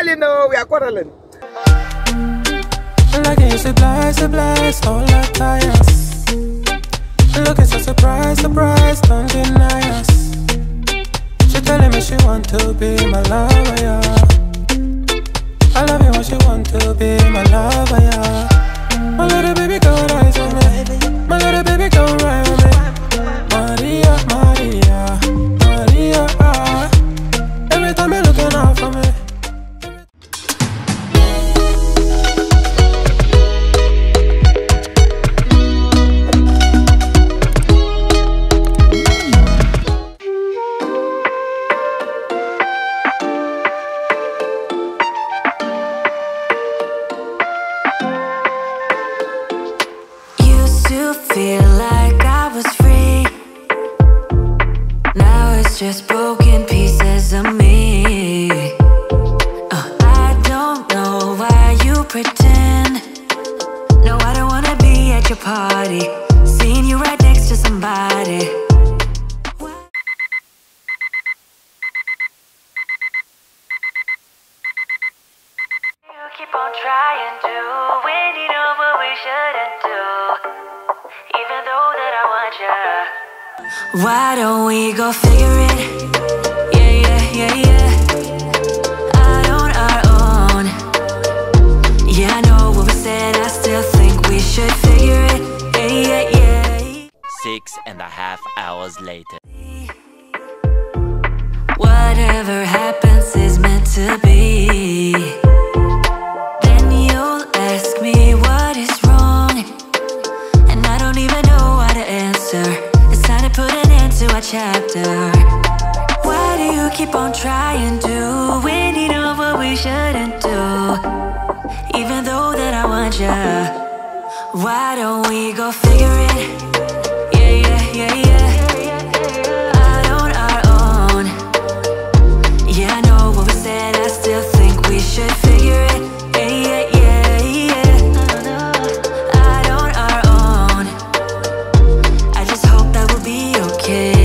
quarreling, no, we are quarreling. Like it's a blast, all our tires. Look, it's a surprise, don't deny us. She telling me she want to be my lover, yeah. I love you when she want to be my lover, yeah. My little baby go rise on me. My little baby go ride on me. Maria, Maria, Maria, ah. Every time you're looking out for me. Feel like I was free. Now it's just broken pieces of me. I don't know why you pretend. No, I don't wanna be at your party, seeing you right next to somebody. You keep on trying to win, you know what we shouldn't do. Even though that I want you, why don't we go figure it? Yeah, yeah, yeah, yeah. Out on our own. Yeah, I know what we said, I still think we should figure it. Yeah, yeah, yeah. 6.5 hours later. Whatever happens is meant to be. Then you'll ask me what is wrong, and I don't even know how to answer. It's time to put an end to our chapter. Why do you keep on trying to win, you know what we shouldn't do? Even though that I want you, why don't we go figure it? Yeah, yeah, yeah, yeah. Out on our own. Yeah, I know what we said, I still think we should figure it. Yeah, yeah, yeah, yeah. Out on our own. I just hope that we'll be okay.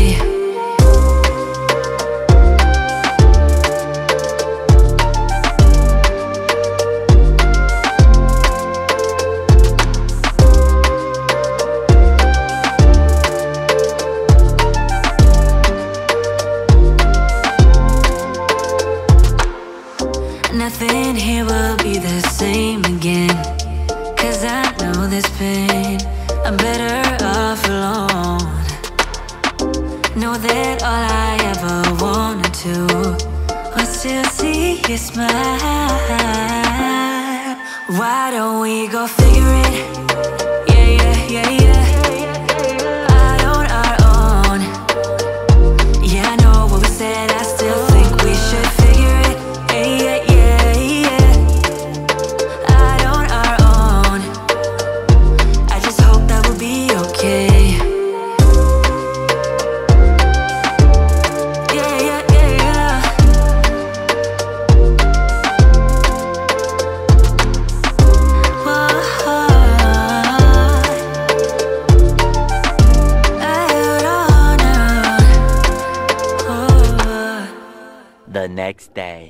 Nothing here will be the same again, 'cause I know this pain, I'm better off alone. Know that all I ever wanted to was to see you smile. Why don't we go figure it? Yeah, yeah, yeah, yeah. Out on our own. Yeah, I know what we said, I still think we should figure it. Yeah, yeah, yeah. Out on our own. I just hope that we'll be okay. Yeah, yeah, yeah, yeah. Whoa. I don't know. Oh. The next day.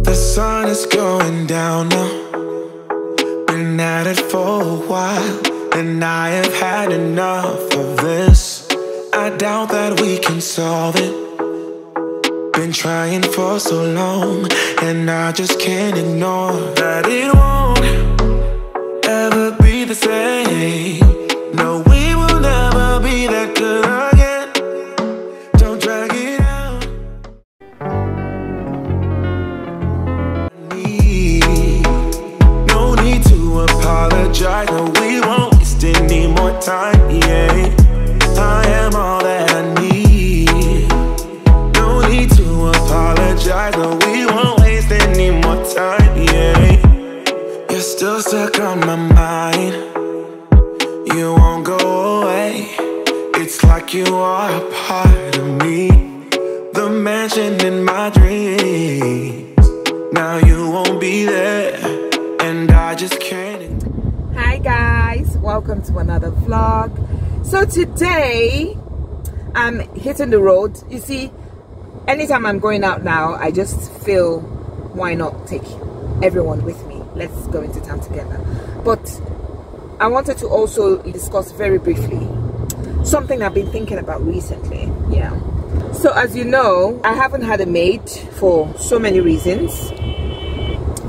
The sun is going down now. Been at it for a while, and I have had enough of this. I doubt that we can solve it. Been trying for so long, and I just can't ignore that it won't ever be the same. No, we will never be that good again. Don't drag it out. No need to apologize. No, we won't waste any more time. Yeah, I am all that I need. No need to apologize. No, we won't waste any more time. Yeah, you're still stuck on my mind. You won't go away. It's like you are a part of me. The mansion in my dreams. Now you won't be there, and I just can't. Hi guys, welcome to another vlog. So today I'm hitting the road. You see, anytime I'm going out now, I just feel, why not take everyone with me? Let's go into town together. But I wanted to also discuss very briefly something I've been thinking about recently. Yeah, so as you know, I haven't had a maid for so many reasons.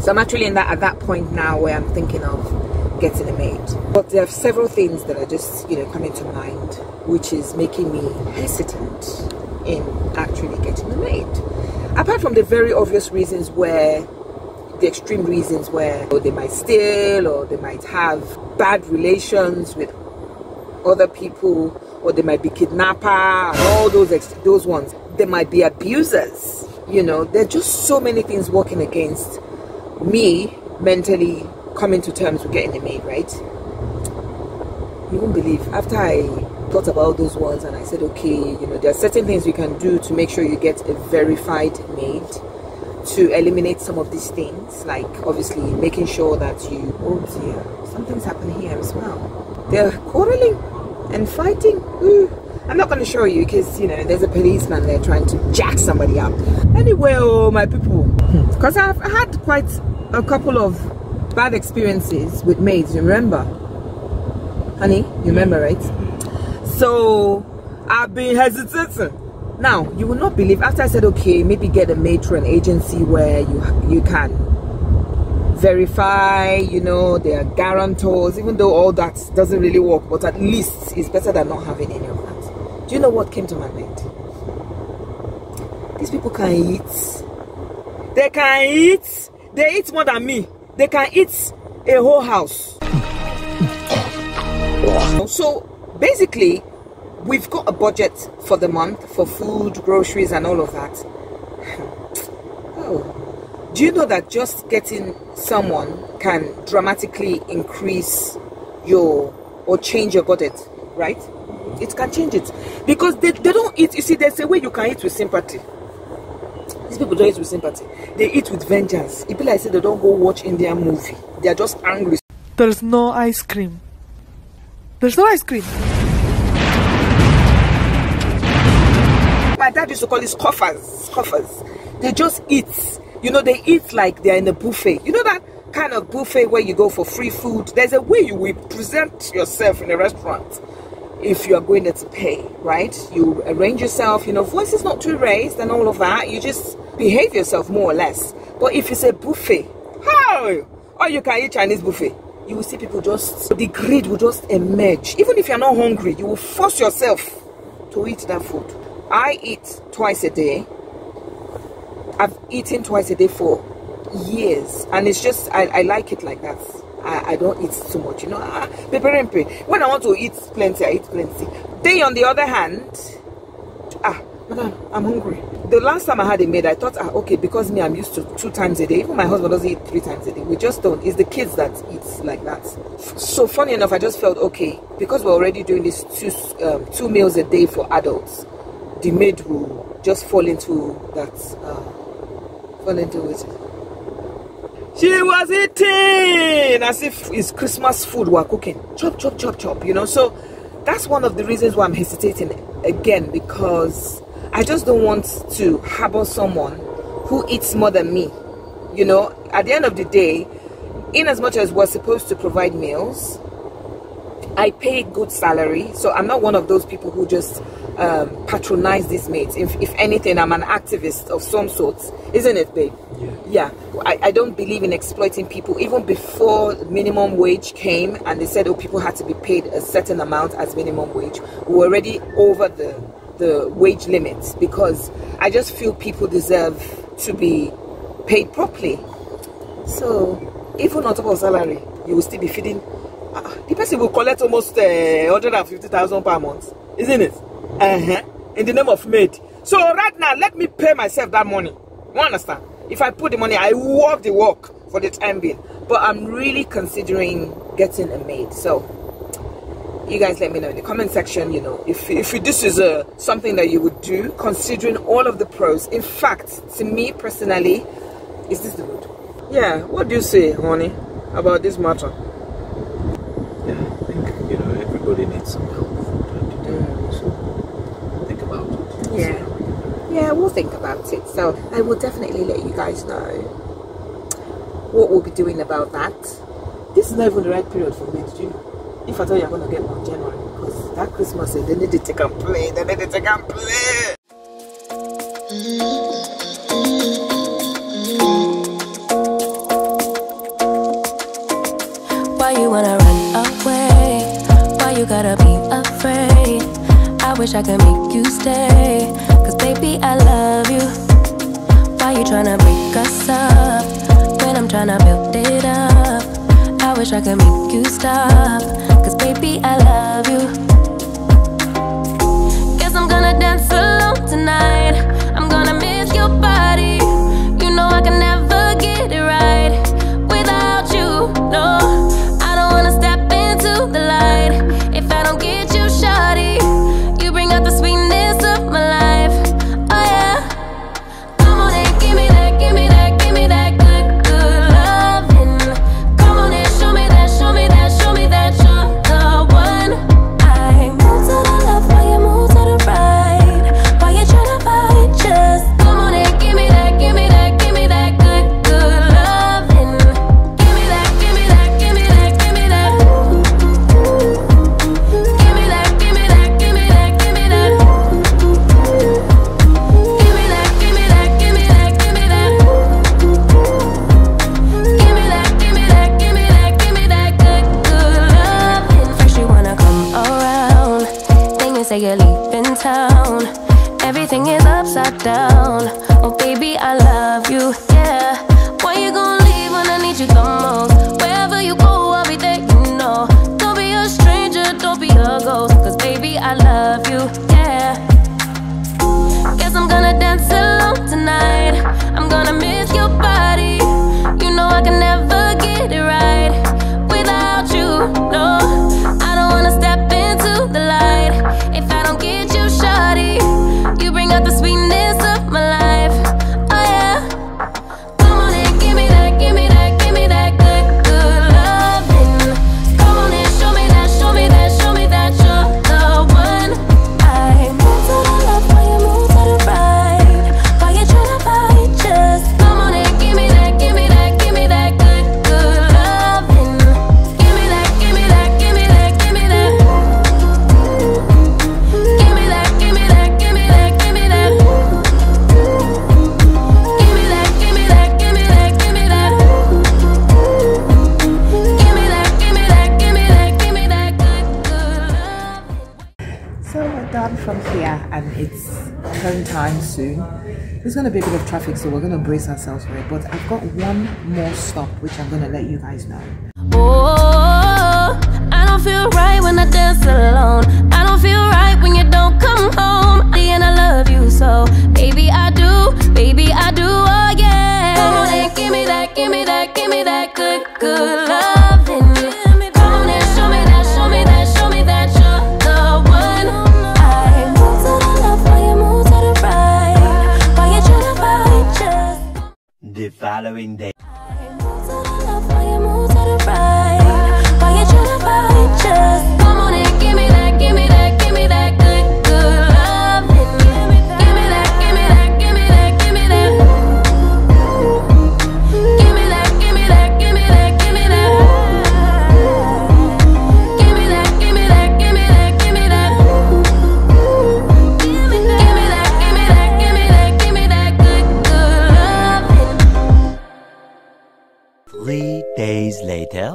So I'm actually at that point now where I'm thinking of getting a maid. But there are several things that are just, coming to mind, which is making me hesitant in actually getting a maid. Apart from the very obvious reasons where, the extreme reasons where they might steal, or they might have bad relations with other people, or they might be kidnapper, and all those ones. They might be abusers. There are just so many things working against me mentally coming to terms with getting a maid, right? You won't believe, after I thought about those ones and I said, okay, there are certain things you can do to make sure you get a verified maid to eliminate some of these things, like obviously making sure that you, oh dear, something's happened here as well. They're quarreling and fighting. Ooh. I'm not going to show you because, there's a policeman there trying to jack somebody up. Anyway, oh my people, because I've had quite a couple of bad experiences with maids, you remember? Honey, you remember, right? So I've been hesitating. Now, you will not believe, after I said, okay, maybe get a maid through an agency where you can verify, there are guarantors, even though all that doesn't really work, but at least it's better than not having any of that. Do you know what came to my mind? These people can eat. They can eat. They eat more than me. They can eat a whole house. So basically, we've got a budget for the month for food, groceries, and all of that. Oh, do you know that just getting someone can dramatically increase or change your budget, right? It can change it because they don't eat. You see, there's a way you can eat with sympathy. These people don't eat with sympathy. They eat with vengeance. People like say they don't go watch Indian movie. They are just angry. There's no ice cream. There's no ice cream. My dad used to call it scoffers. They just eat. They eat like they're in a buffet. You know that kind of buffet where you go for free food? There's a way you will present yourself in a restaurant if you are going there to pay, right? You arrange yourself, voice is not too raised and all of that. You just behave yourself more or less. But if it's a buffet, how? Or you can eat Chinese buffet, you will see people the greed will just emerge. Even if you're not hungry, you will force yourself to eat that food. I eat twice a day. I've eaten twice a day for years, and it's just I like it like that. I don't eat too much, when I want to eat plenty, I eat plenty. They, on the other hand, madam, I'm hungry. The last time I had a maid, I thought, okay, because me, I'm used to 2 times a day. Even my husband doesn't eat 3 times a day. We just don't. It's the kids that eat like that. So funny enough, I just felt, okay, because we're already doing this 2 meals a day for adults, the maid will just fall into that, it. She was eating as if it's Christmas food we're cooking. Chop, chop, chop, chop, So that's one of the reasons why I'm hesitating again, because I just don't want to harbor someone who eats more than me. At the end of the day, in as much as we're supposed to provide meals, I pay good salary. So I'm not one of those people who just patronize these maids. If anything, I'm an activist of some sorts, isn't it, babe? Yeah. I don't believe in exploiting people. Even before minimum wage came and they said, oh, people had to be paid a certain amount as minimum wage, we were already over the wage limits, because I just feel people deserve to be paid properly. So even on top of salary, you will still be feeding. The person will collect almost 150,000 per month, isn't it? In the name of maid. So right now, let me pay myself that money. You understand? If I put the money, I work the work for the time being. But I'm really considering getting a maid. So you guys let me know in the comment section, if this is something that you would do, considering all of the pros. In fact, to me personally, is this the road? Yeah, what do you say, honey, about this matter? Yeah, I think everybody needs some help today. So think about it. Yeah, we'll think about it. So I will definitely let you guys know what we'll be doing about that. This is not even the right period for me to do. If I thought you're going to get one January, because that Christmas, they need to take and play. They need to take and play. Why you wanna run away? Why you gotta be afraid? I wish I could make you stay, cause baby I love you. Why you tryna break us up when I'm tryna build it up? I wish I could make you stop, cause baby I love you. Guess I'm gonna dance alone tonight. I'm gonna miss your body. You know I can never get it right without you, no. I don't wanna step into the light if I don't get you, shawty. You bring out the sweetness of my life, oh yeah. Come on and give me that, give me that, give me that good, good loving. Come on and show me that, show me that, show me that you're the one. I move to the left while you move to the right. Why you tryna fight? Just come on and give me that, give me that, give me that good, good loving. Give me that, give me that, give me that, give me that. Give me that, give me that, give me that, give me that. Give me that, give me that, give me that, give me that. Give me that, give me that, give me that, give me that good, good loving. First you wanna come around, then you say you're leaving town. Everything is upside down. Oh baby, I love you, yeah. Why you gonna leave when I need you the most? Wherever you go, I'll be there, you know. Don't be a stranger, don't be a ghost, cause baby, I love you, yeah. Guess I'm gonna dance alone tonight. I'm gonna miss your body. You know I can never get it right without you, no. I don't wanna step into the light if I don't get you, shawty. You bring out the sweetness of my life, oh yeah. Come on and give me that, give me that, give me that good, good loving. Come on and show me that, show me that, show me that you're the one. I move to the left while you move to the right. Why you tryna fight? Just come on and give me that, give me that, give me that good, good loving. Give me that, give me that, give me that, give me that. Give me that, give me that, give me that, give me that. Give me that, give me that, give me that, give me that. Give me that, give me that, give me that, give me that good, good loving. So we're done from here and it's home time soon. There's going to be a bit of traffic, so we're going to brace ourselves for it. But I've got one more stop, which I'm going to let you guys know. Oh, I don't feel right when I dance alone. I don't feel right when you don't come home. And I love you so, baby I do, oh yeah. Come on and give me that, give me that, give me that good, good loving. Come on and show me that, show me that, show me that you're the one. I move to the left while you move to the right. Why you tryna fight? Just The following day. I move to the left while you move to the right. Why you tryna fight? Just come on and give me that, give me that, give me that good, good loving. Give me that, give me that, give me that, give me that. Give me that, give me that, give me that, give me that. Give me that, give me that, give me that, give me that. Give me that, give me that, give me that, give me that good, good loving. 3 days later.